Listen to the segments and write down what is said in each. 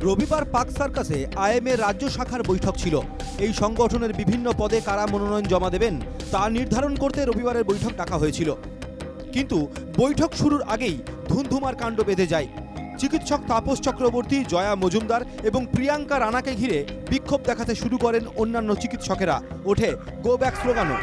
রবিবার পাক সার্কাসে আইএমএ রাজ্য শাখার বৈঠক ছিল। এই সংগঠনের বিভিন্ন পদে কারা মনোনয়ন জমা দেবেন তা নির্ধারণ করতে রবিবারের বৈঠক ডাকা হয়েছিল। কিন্তু বৈঠক শুরুর আগেই ধুন্ধুমার কাণ্ড বেঁধে যায়। চিকিৎসক তাপস চক্রবর্তী, জয়া মজুমদার এবং প্রিয়াঙ্কা রানাকে ঘিরে বিক্ষোভ দেখাতে শুরু করেন অন্যান্য চিকিৎসকেরা। ওঠে গো ব্যাক স্লোগানও।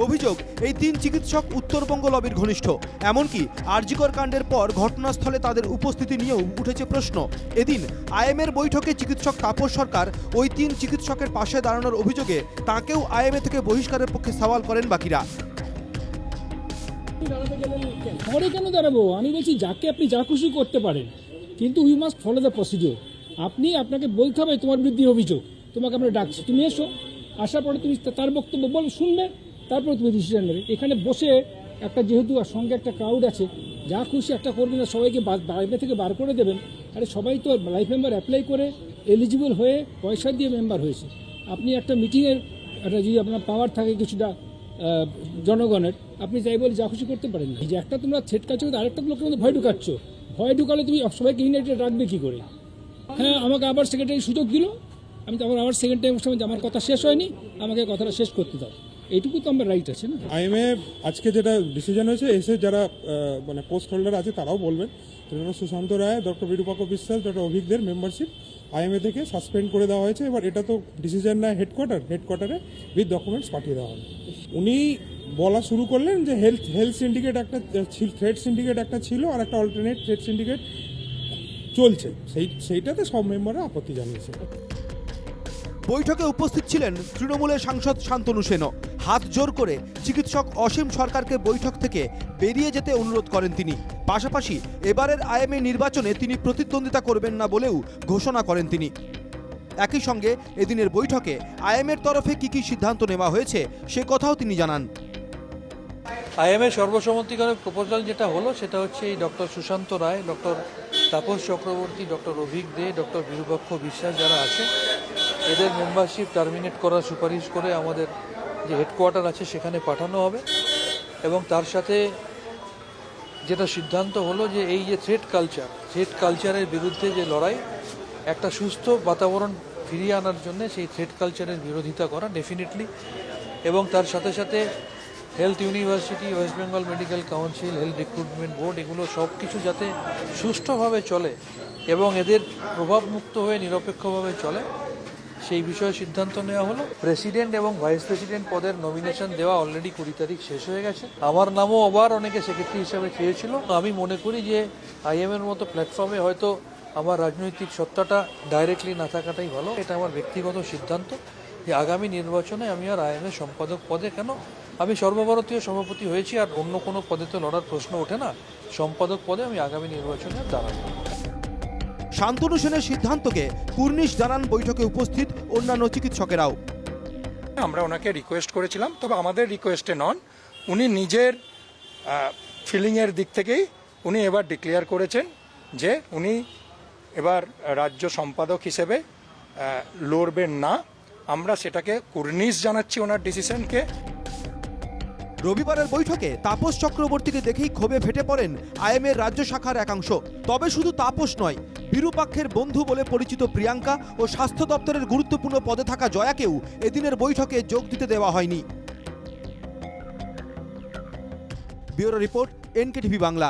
অভিযোগ, এই তিন চিকিৎসক উত্তরবঙ্গ লবির ঘনিষ্ঠ। এমনকি আরজিকর কাণ্ডের পর ঘটনাস্থলে তাদের উপস্থিতি নিয়েও উঠেছে প্রশ্ন। এদিন আইএমএর বৈঠকে চিকিৎসক তাপস সরকার ওই তিন চিকিৎসকের পাশে দাঁড়ানোর অভিযোগে তাঁকেও আইএমএ থেকে বহিষ্কারের পক্ষে সওয়াল করেন বাকিরা। পরে কেন দাঁড়াবো? আমি বলছি যাকে আপনি যা খুশি করতে পারেন, কিন্তু we must follow the procedure. আপনাকে বলতে হবে তোমার বিরুদ্ধে অভিযোগ, তোমাকে আমরা ডাকছি, তুমি এসো। আসার পরে তুমি তার বক্তব্য শুনবে, তারপরে তুমি ডিসিশন নেবে। এখানে বসে একটা যেহেতু সঙ্গে একটা ক্রাউড আছে, যা খুশি একটা করবেন না, সবাইকে বাইরে থেকে বার করে দেবেন। আরে সবাই তো লাইফ মেম্বার অ্যাপ্লাই করে এলিজিবল হয়ে পয়সা দিয়ে মেম্বার হয়েছে। আপনি একটা মিটিংয়ের একটা যদি আপনার পাওয়ার থাকে কিছুটা জনগণের, আপনি চাই বলে যা খুশি করতে পারেন না। যে একটা তোমরা থ্রেট কাজ করতে, আরেকটা লোকের মধ্যে ভয় ঢুকাচ্ছ। ভয় ঢুকালে তুমি সবাইকে ইউনাইটেড রাখবে কি করে? হ্যাঁ, আমাকে আবার সেক্রেটারি সুযোগ দিল, আমি তো আবার সেকেন্ড টাইম সময় আমার কথা শেষ হয়নি, আমাকে কথাটা শেষ করতে দাও, এইটুকু তো আমার রাইট আছে না। আইএমএ আজকে যেটা ডিসিশন হয়েছে, এসে যারা মানে পোস্ট হোল্ডার আছে তারাও বলবেন, সুশান্ত রায়, ডক্টর বিরূপাক্ষ বিশ্বাস, ডক্টর অভিজ্ঞদের মেম্বারশিপ আইএমএ থেকে সাসপেন্ড করে দেওয়া হয়েছে। এবার এটা তো ডিসিশন নেয় হেডকোয়ার্টারে উইথ ডকুমেন্টস পাঠিয়ে দেওয়া হবে। উনি বলা শুরু করলেন যে হেলথ সিন্ডিকেট একটা থ্রেড সিন্ডিকেট একটা ছিল, আর একটা অল্টারনেট থ্রেড সিন্ডিকেট চলছে, সেইটাতে সব মেম্বাররা আপত্তি জানিয়েছে। বৈঠকে উপস্থিত ছিলেন তৃণমূলের সাংসদ শান্তনু সেনও। হাত জোর করে চিকিৎসক অসীম সরকারকে বৈঠক থেকে বেরিয়ে যেতে অনুরোধ করেন তিনি। পাশাপাশি এবারের আইএমএ নির্বাচনে তিনি প্রতিদ্বন্দ্বিতা করবেন না বলেও ঘোষণা করেন তিনি। একই সঙ্গে এদিনের বৈঠকে আইএমএর তরফে কি সিদ্ধান্ত নেওয়া হয়েছে সে কথাও তিনি জানান। আইএমএ সর্বসম্মতিক্রমে প্রপোজাল যেটা হলো সেটা হচ্ছে এই ডক্টর সুশান্ত রায়, ডক্টর তাপস চক্রবর্তী, ডক্টর অভিজ্ঞ দে, ডক্টর বিরূপাক্ষ বিশ্বাস যারা আছে, এদের মেম্বারশিপ টার্মিনেট করার সুপারিশ করে আমাদের যে হেডকোয়ার্টার আছে সেখানে পাঠানো হবে। এবং তার সাথে যেটা সিদ্ধান্ত হলো যে এই যে থ্রেড কালচারের বিরুদ্ধে যে লড়াই, একটা সুস্থ বাতাবরণ ফিরিয়ে আনার জন্য সেই থ্রেড কালচারের বিরোধিতা করা ডেফিনেটলি। এবং তার সাথে সাথে health university, West Bengal medical council, health recruitment board, এগুলো সব কিছু যাতে সুষ্ঠুভাবে চলে এবং এদের প্রভাবমুক্ত হয়ে নিরপেক্ষভাবে চলে, সেই বিষয়ে সিদ্ধান্ত নেওয়া হলো। প্রেসিডেন্ট এবং ভাইস প্রেসিডেন্ট পদের নমিনেশন দেওয়া অলরেডি 20 তারিখ শেষ হয়ে গেছে। আমার নামও আবার অনেকে সেক্রেটারি হিসাবে চেয়েছিল। আমি মনে করি যে আইএমএর মতো প্ল্যাটফর্মে হয়তো আমার রাজনৈতিক সত্তাটা ডাইরেক্টলি না থাকাটাই ভালো। এটা আমার ব্যক্তিগত সিদ্ধান্ত যে আগামী নির্বাচনে আমি আর আইএমএ সম্পাদক পদে কেন, আমি সর্বভারতীয় সভাপতি হয়েছি, আর অন্য কোনো পদে তো লড়ার প্রশ্ন ওঠে না। সম্পাদক পদে আমি আগামী নির্বাচনে দাঁড়াবো। শান্তনু সেনের সিদ্ধান্তকে কুর্নিশ জানান বৈঠকে উপস্থিত অন্যান্য চিকিৎসকেরাও। আমরা ওনাকে রিকোয়েস্ট করেছিলাম, তবে আমাদের রিকোয়েস্টে নন, উনি নিজের ফিলিংয়ের দিক থেকেই উনি এবার ডিক্লেয়ার করেছেন যে উনি এবার রাজ্য সম্পাদক হিসেবে লড়বেন না। আমরা সেটাকে কুর্নিশ জানাচ্ছি ওনার ডিসিশনকে। রবিবারের বৈঠকে তাপস চক্রবর্তীকে দেখেই ক্ষোভে ফেটে পড়েন আইএমএর রাজ্য শাখার একাংশ। তবে শুধু তাপস নয়, বিরূপাক্ষের বন্ধু বলে পরিচিত প্রিয়াঙ্কা ও স্বাস্থ্য দপ্তরের গুরুত্বপূর্ণ পদে থাকা জয়াকেও এদিনের বৈঠকে যোগ দিতে দেওয়া হয়নি। Bureau report, NKTV Bangla.